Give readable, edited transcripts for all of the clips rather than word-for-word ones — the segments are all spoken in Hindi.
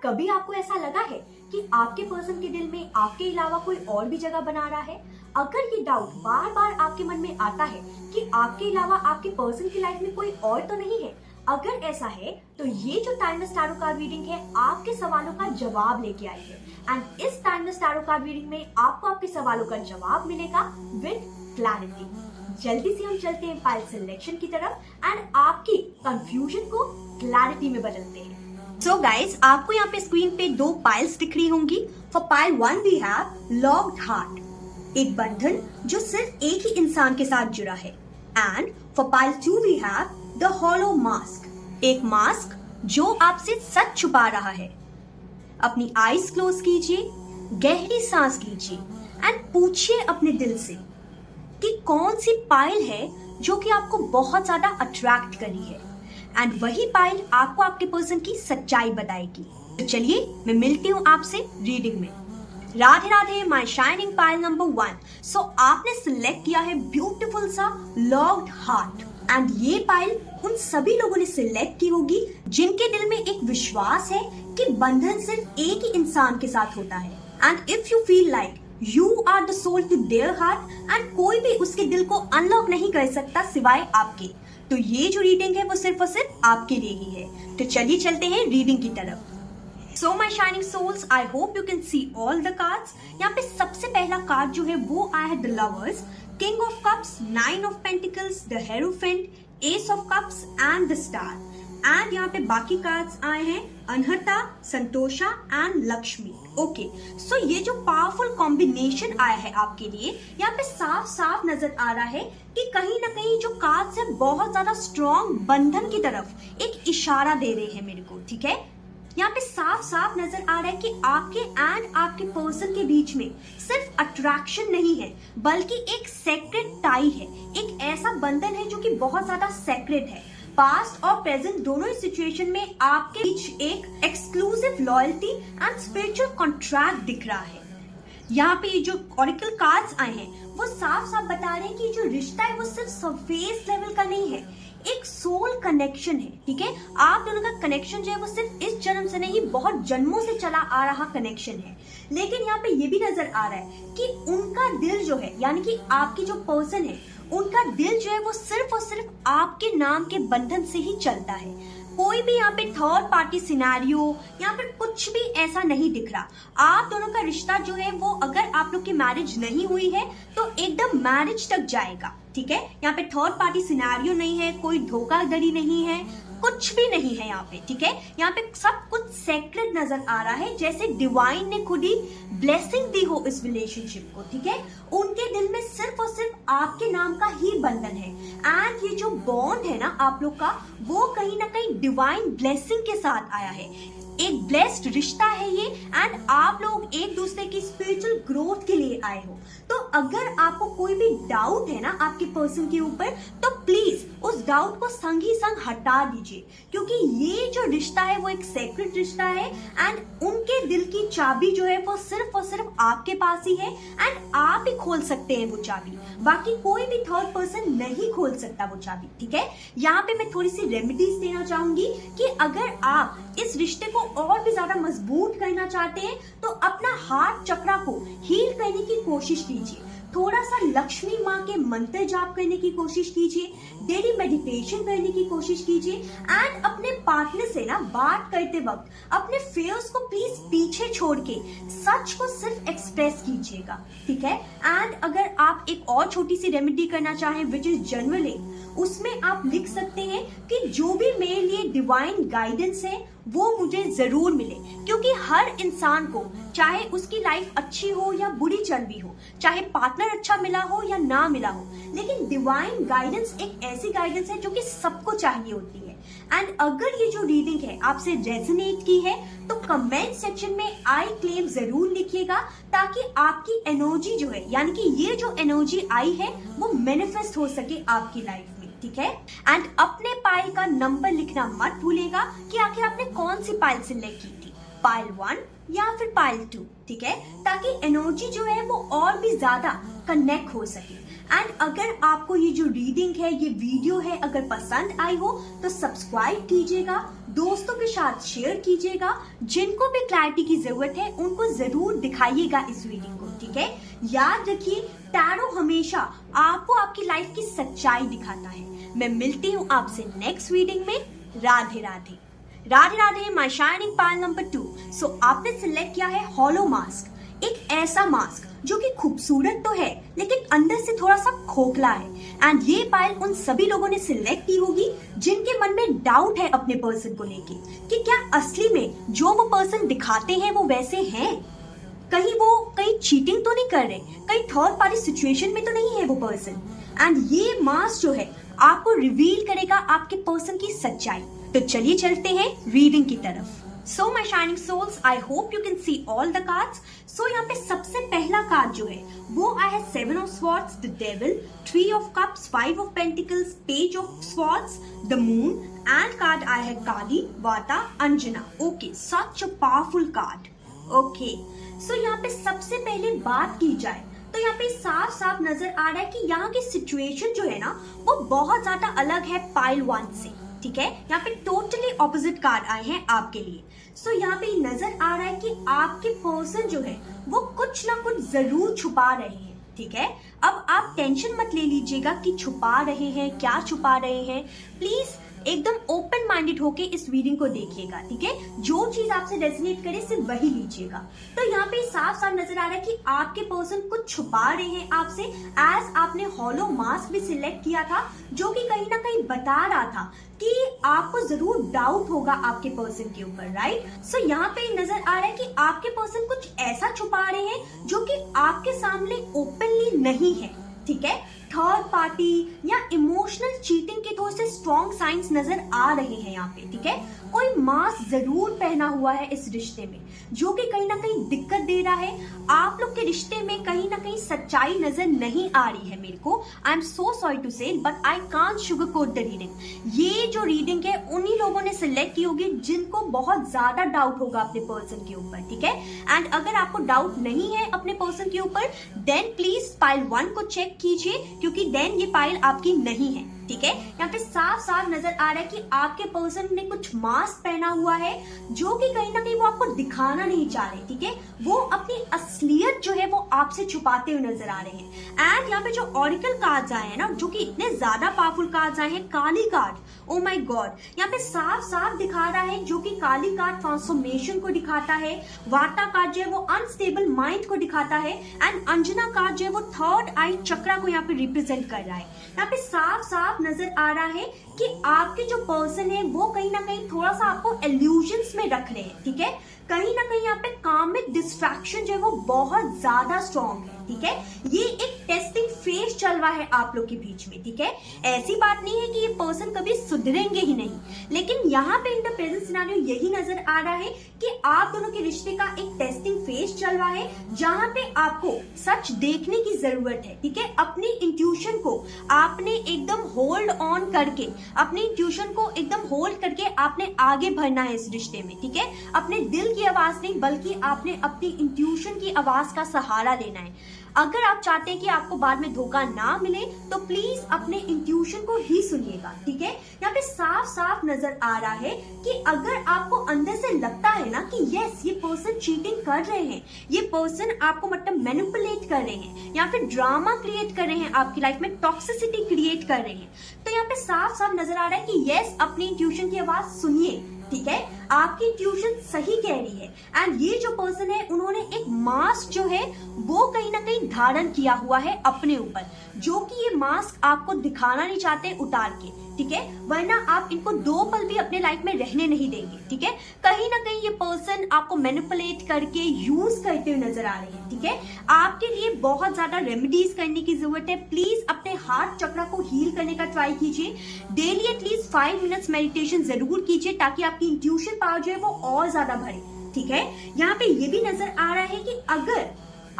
कभी आपको ऐसा लगा है कि आपके पर्सन के दिल में आपके अलावा कोई और भी जगह बना रहा है? अगर ये डाउट बार बार आपके मन में आता है कि आपके अलावा आपके पर्सन की लाइफ में कोई और तो नहीं है, अगर ऐसा है तो ये जो टाइमलेस टैरो कार्ड रीडिंग है आपके सवालों का जवाब लेके आई है। एंड इस टाइमलेस टैरो कार्ड रीडिंग में आपको आपके सवालों का जवाब मिलेगा विद क्लैरिटी। जल्दी से हम चलते हैं पाइल सिलेक्शन की तरफ एंड आपकी कंफ्यूजन को क्लैरिटी में बदलते हैं। सो गाइज, आपको यहाँ पे स्क्रीन पे दो पाइल्स दिख रही होंगी। For pile 1 we have locked heart, एक बंधन जो सिर्फ एक ही इंसान के साथ जुड़ा है। And for pile 2 we have the hollow mask, एक मास्क जो आपसे सच छुपा रहा है। अपनी आईज क्लोज कीजिए, गहरी सांस लीजिए एंड पूछिए अपने दिल से कि कौन सी पाइल है जो कि आपको बहुत ज्यादा अट्रैक्ट करी है। एंड वही पाइल आपको आपके पर्सन की सच्चाई बताएगी। तो चलिए मैं मिलती हूँ आपसे रीडिंग में। Radhe Radhe my shining pile number 1। सो आपने सिलेक्ट किया है ब्यूटीफुल सा लॉक्ड हार्ट। एंड ये पाइल उन सभी लोगों ने सिलेक्ट की होगी जिनके दिल में एक विश्वास है कि बंधन सिर्फ एक ही इंसान के साथ होता है। And if you feel like you are the soul to their heart एंड कोई भी उसके दिल को अनलॉक नहीं कर सकता सिवाय आपके, तो ये जो रीडिंग है वो सिर्फ और सिर्फ आपके लिए ही है। तो चलिए चलते हैं रीडिंग की तरफ। So my shining souls, I hope you can see all the cards. यहाँ पे सबसे पहला कार्ड जो है वो आया है the lovers, king of cups, 9 of pentacles, the hierophant, S of cups and the star. And यहाँ पे बाकी कार्ड्स आए हैं अनहता, संतोषा एंड लक्ष्मी। ओके, सो ये जो पावरफुल कॉम्बिनेशन आया है आपके लिए, यहाँ पे साफ साफ नजर आ रहा है कि कहीं ना कहीं जो कार्ड्स है बहुत ज्यादा स्ट्रॉन्ग बंधन की तरफ एक इशारा दे रहे हैं मेरे को। ठीक है, यहाँ पे साफ साफ नजर आ रहा है कि आपके एंड आपके पर्सन के बीच में सिर्फ अट्रैक्शन नहीं है बल्कि एक सेक्रेट टाई है, एक ऐसा बंधन है जो कि बहुत ज्यादा सेक्रेट है। पास्ट और प्रेजेंट दोनों ही सिचुएशन में आपके बीच एक exclusive loyalty and spiritual contract दिख रहा है। यहाँ पे जो ऑरेकल कार्ड्स आए हैं वो साफ साफ बता रहे हैं कि जो रिश्ता है वो सिर्फ सरफेस लेवल का नहीं है, एक सोल कनेक्शन है। ठीक है, आप दोनों का कनेक्शन जो है वो सिर्फ इस जन्म से नहीं बहुत जन्मों से चला आ रहा कनेक्शन है। लेकिन यहाँ पे ये भी नजर आ रहा है कि उनका दिल जो है यानी कि आपकी जो पर्सन है उनका दिल जो है वो सिर्फ और सिर्फ आपके नाम के बंधन से ही चलता है। कोई भी यहाँ पे थर्ड पार्टी सिनेरियो यहाँ पे कुछ भी ऐसा नहीं दिख रहा। आप दोनों का रिश्ता जो है वो अगर आप लोग की मैरिज नहीं हुई है तो एकदम मैरिज तक जाएगा। ठीक है, यहाँ पे थर्ड पार्टी सिनेरियो नहीं है, कोई धोखाधड़ी नहीं है, कुछ भी नहीं है यहाँ पे। ठीक है, यहाँ पे सब कुछ सेक्रेट नजर आ रहा है, जैसे डिवाइन ने खुद ही ब्लेसिंग दी हो इस रिलेशनशिप को। ठीक है, उनके दिल में सिर्फ और सिर्फ आपके नाम का ही बंधन है। एंड ये जो बॉन्ड है ना आप लोग का वो कहीं ना कहीं डिवाइन ब्लेसिंग के साथ आया है, एक ब्लेस्ड रिश्ता है ये। एंड आप लोग एक दूसरे की स्पिरिचुअल ग्रोथ के लिए आए हो। तो अगर आपको कोई भी डाउट है ना आपके पर्सन के ऊपर तो प्लीज उस डाउट को संग ही संग हटा दीजिए, क्योंकि ये जो रिश्ता है वो एक सेक्रेट रिश्ता है एंड उनके दिल की चाबी जो है वो सिर्फ और सिर्फ आपके पास ही है एंड आप ही खोल सकते हैं वो चाबी, बाकी कोई भी थर्ड पर्सन नहीं खोल सकता वो चाबी। ठीक है, यहाँ पे मैं थोड़ी सी रेमेडीज देना चाहूंगी कि अगर आप इस रिश्ते को और भी ज्यादा मजबूत करना चाहते हैं तो अपना हार्ट चक्रा को हील करने की कोशिश कीजिए, थोड़ा सा लक्ष्मी माँ के मंत्र जाप करने की कोशिश कीजिए, डेली मेडिटेशन करने की कोशिश कीजिए एंड अपने पार्टनर से ना बात करते वक्त अपने फेयर्स को प्लीज पीछे छोड़ के सच को सिर्फ एक्सप्रेस कीजिएगा। ठीक है, एंड अगर आप एक और छोटी सी रेमेडी करना चाहें विच इज जर्नलिंग, उसमें आप लिख सकते हैं कि जो भी मेरे लिए डिवाइन गाइडेंस है वो मुझे जरूर मिले, क्योंकि हर इंसान को चाहे उसकी लाइफ अच्छी हो या बुरी चल रही हो, चाहे पार्टनर अच्छा मिला हो या ना मिला हो, लेकिन डिवाइन गाइडेंस एक ऐसी गाइडेंस है जो कि सबको चाहिए होती है। एंड अगर ये जो रीडिंग है आपसे रेजोनेट की है तो कमेंट सेक्शन में आई क्लेम जरूर लिखिएगा, ताकि आपकी एनर्जी जो है यानी कि ये जो एनर्जी आई है वो मैनिफेस्ट हो सके आपकी लाइफ में। ठीक है, एंड अपने पाइल का नंबर लिखना मत भूलिएगा कि आखिर आपने कौन सी पाइल सिलेक्ट की थी, पाइल 1, या फिर पाइल 2, ठीक है, ताकि एनर्जी जो है वो और भी ज्यादा कनेक्ट हो सके। एंड अगर आपको ये जो रीडिंग है, ये वीडियो है, अगर पसंद आई हो तो सब्सक्राइब कीजिएगा, दोस्तों के साथ शेयर कीजिएगा, जिनको भी क्लैरिटी की जरूरत है उनको जरूर दिखाइएगा इस रीडिंग को, ठीक है। याद रखिए, टैरो हमेशा आपको आपकी लाइफ की सच्चाई दिखाता है। मैं मिलती हूँ आपसे नेक्स्ट रीडिंग में। Radhe Radhe. Radhe Radhe my shining pile number 2। सो आपने सिलेक्ट किया है हॉलो मास्क, एक ऐसा मास्क जो कि खूबसूरत तो है लेकिन अंदर से थोड़ा सा खोखला है। एंड ये पाइल उन सभी लोगों ने सिलेक्ट की होगी जिनके मन में डाउट है अपने पर्सन को लेके कि क्या असली में जो वो पर्सन दिखाते हैं वो वैसे हैं, कहीं चीटिंग तो नहीं कर रहे, कहीं थर्ड पार्टी सिचुएशन में तो नहीं है वो पर्सन। एंड ये मास्क जो है आपको रिवील करेगा आपके पर्सन की सच्चाई। तो चलिए चलते हैं रीडिंग की तरफ। So my shining souls, I hope you can see all the cards. So यहाँ पे सबसे पहला कार्ड जो है वो आया है 7 of Swords, the Devil, 3 of Cups, 5 of Pentacles, Page of Swords, the Moon, and card आया है काली, वाता, Anjana. Okay, such a powerful card. Okay, so यहाँ पे सबसे पहले बात की जाए तो यहाँ पे साफ साफ नजर आ रहा है कि यहाँ की सिचुएशन जो है ना वो बहुत ज्यादा अलग है पाइल 1 से, ठीक है। यहाँ पे टोटली ऑपोजिट कार्ड आए हैं आपके लिए। सो यहाँ पे नजर आ रहा है कि आपके पर्सन जो है वो कुछ ना कुछ जरूर छुपा रहे हैं, ठीक है। अब आप टेंशन मत ले लीजिएगा कि छुपा रहे हैं, क्या छुपा रहे हैं। प्लीज एकदम ओपन माइंडेड होके इस रीडिंग को देखिएगा, ठीक है। जो चीज आपसे रेजोनेट करे सिर्फ वही लीजिएगा। तो यहाँ पे साफ साफ नजर आ रहा है कि आपके पर्सन कुछ छुपा रहे हैं आपसे, एज आपने हॉलो मास्क भी सिलेक्ट किया था जो कि कहीं ना कहीं बता रहा था कि आपको जरूर डाउट होगा आपके पर्सन के ऊपर, राइट। सो यहाँ पे नजर आ रहा है कि आपके पर्सन कुछ ऐसा छुपा रहे हैं जो कि आपके सामने ओपनली नहीं है, ठीक है। थर्ड पार्टी या इमोशनल चीटिंग के थोड़े से स्ट्रॉन्ग साइंस नजर आ रहे हैं यहाँ पे, ठीक है। कोई मास्क जरूर पहना हुआ है इस रिश्ते में जो कि कहीं ना कहीं दिक्कत दे रहा है। आप लोग के रिश्ते में कहीं ना कहीं सच्चाई नजर नहीं आ रही है मेरे को। I am so sorry to say but I can't sugar coat the reading. ये जो रीडिंग है उन्हीं लोगों ने सिलेक्ट की होगी जिनको बहुत ज्यादा डाउट होगा अपने पर्सन के ऊपर, ठीक है। एंड अगर आपको डाउट नहीं है अपने पर्सन के ऊपर देन प्लीज पाइल 1 को चेक कीजिए, क्योंकि देन ये पाइल आपकी नहीं है, ठीक है। यहाँ पे साफ साफ नजर आ रहा है कि आपके पर्सन ने कुछ मास्क पहना हुआ है जो कि कहीं ना कहीं वो आपको दिखाना नहीं चाह रहे, ठीक है। वो अपनी असलियत जो है वो आपसे छुपाते हुए नजर आ रहे हैं। एंड यहाँ पे जो ऑरिकल कार्ड्स आए हैं ना जो कि इतने ज्यादा पावरफुल कार्ड्स आए हैं, काली कार्ड, ओ माय गॉड, यहाँ पे साफ साफ दिखा रहा है जो कि काली कार्ड ट्रांसफॉर्मेशन को दिखाता है, वाटा कार्ड जो है वो अनस्टेबल माइंड को दिखाता है, एंड अंजना कार्ड जो है वो थर्ड आई चक्रा को यहाँ पे रिप्रेजेंट कर रहा है। यहाँ पे साफ साफ नजर आ रहा है कि आपके जो पर्सन है वो कहीं ना कहीं थोड़ा सा आपको इल्यूजन्स में रख रहे हैं, ठीक है। कहीं ना कहीं यहाँ पे कामिक डिस्ट्रैक्शन जो है वो बहुत ज्यादा स्ट्रॉन्ग है, ठीक है। ये एक टेस्टिंग फेज चल रहा है आप लोग के बीच में, ठीक है। ऐसी बात नहीं है कि ये पर्सन कभी सुधरेंगे ही नहीं, लेकिन यहाँ पे इन द प्रेजेंट सिनेरियो यही नजर आ रहा है कि आप दोनों के रिश्ते का एक टेस्टिंग फेज चल रहा है जहाँ पे आपको सच देखने की जरूरत है, ठीक है। अपनी इंट्यूशन को आपने एकदम होल्ड ऑन करके, अपनी इंट्यूशन को एकदम होल्ड करके आपने आगे बढ़ना है इस रिश्ते में, ठीक है। अपने दिल की आवाज नहीं बल्कि आपने अपनी इंट्यूशन की आवाज का सहारा लेना है। अगर आप चाहते हैं कि आपको बाद में धोखा ना मिले तो प्लीज अपने इंट्यूशन को ही सुनिएगा, ठीक है। यहाँ पे साफ साफ नजर आ रहा है कि अगर आपको अंदर से लगता है ना कि यस ये पर्सन चीटिंग कर रहे हैं, ये पर्सन आपको मतलब मैनिपुलेट कर रहे हैं या फिर ड्रामा क्रिएट कर रहे हैं, आपकी लाइफ में टॉक्सिसिटी क्रिएट कर रहे हैं, तो यहाँ पे साफ साफ नजर आ रहा है कि यस अपनी इंट्यूशन की आवाज सुनिए, ठीक है। आपकी इंट्यूशन सही कह रही है। एंड ये जो पर्सन है उन्होंने एक मास्क जो है वो कहीं ना कहीं धारण किया हुआ है अपने ऊपर, जो कि ये मास्क आपको दिखाना नहीं चाहते उतार के, ठीक है। वरना आप इनको 2 पल भी अपने लाइफ में रहने नहीं देंगे, ठीक है। कहीं ना कहीं ये पर्सन आपको मैनिपुलेट करके यूज करते हुए नजर आ रहे हैं, ठीक है। आपके लिए बहुत ज्यादा रेमेडीज करने की जरूरत है। प्लीज अपने हार्ट चक्र को हील करने का ट्राई कीजिए। डेली एटलीस्ट 5 मिनट्स मेडिटेशन जरूर कीजिए ताकि आपकी इंट्यूशन पावर जो है वो और ज्यादा बढ़े, ठीक है। यहाँ पे ये भी नजर आ रहा है कि अगर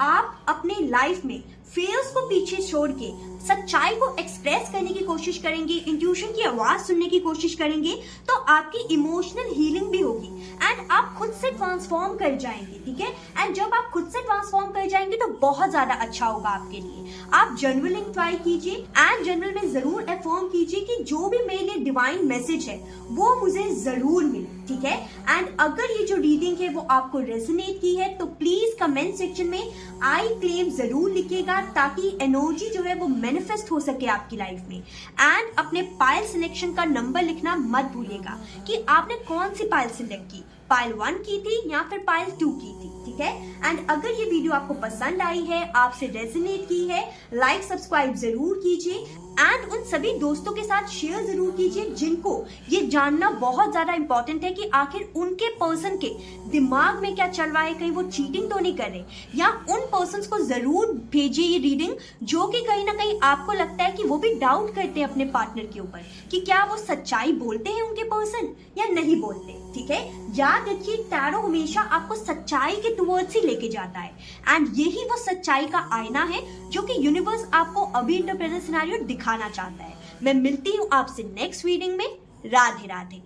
आप अपने लाइफ में फेयर्स को पीछे छोड़ के सच्चाई को एक्सप्रेस करने की कोशिश करेंगे, इंट्यूशन की आवाज सुनने की कोशिश करेंगे, तो आपकी इमोशनल हीलिंग भी होगी एंड आप खुद से ट्रांसफॉर्म कर जाएंगे, ठीक है। एंड जब आप खुद से ट्रांसफॉर्म कर जाएंगे तो बहुत ज्यादा अच्छा होगा आपके लिए। आप जर्नलिंग ट्राई कीजिए एंड जर्नल में जरूर अफर्म कीजिए कि जो भी मेरे लिए डिवाइन मैसेज है वो मुझे जरूर मिले, ठीक है। एंड अगर ये जो रीडिंग है वो आपको रेजोनेट की है तो प्लीज कमेंट सेक्शन में आई क्लेम जरूर लिखिएगा, ताकि एनर्जी जो है वो मैनिफेस्ट हो सके आपकी लाइफ में। एंड अपने पाइल सिलेक्शन का नंबर लिखना मत भूलिएगा कि आपने कौन सी पाइल सिलेक्ट की, पाइल 1 की थी या फिर पाइल 2 की थी, ठीक है। एंड अगर ये वीडियो आपको पसंद आई है, आपसे रेजोनेट की है, लाइक सब्सक्राइब जरूर कीजिए एंड उन सभी दोस्तों के साथ शेयर जरूर कीजिए जिनको ये जानना बहुत ज्यादा इंपॉर्टेंट है कि आखिर उनके पर्सन के दिमाग में क्या चल रहा है, कहीं वो चीटिंग तो नहीं कर रहे। या उन पर्सन्स को जरूर भेजिए ये रीडिंग जो कि कहीं ना कहीं आपको लगता है कि वो भी डाउट करते हैं अपने पार्टनर के ऊपर कि क्या वो सच्चाई बोलते हैं उनके पर्सन या नहीं बोलते, ठीक है। याद रखिए टैरो हमेशा आपको सच्चाई के टुवर्ड्स ही लेके जाता है एंड यही वो सच्चाई का आईना है जो कि यूनिवर्स आपको अभी इंटरप्रेटेड सिनेरियो दिखाना चाहता है। मैं मिलती हूँ आपसे नेक्स्ट रीडिंग में। राधे राधे।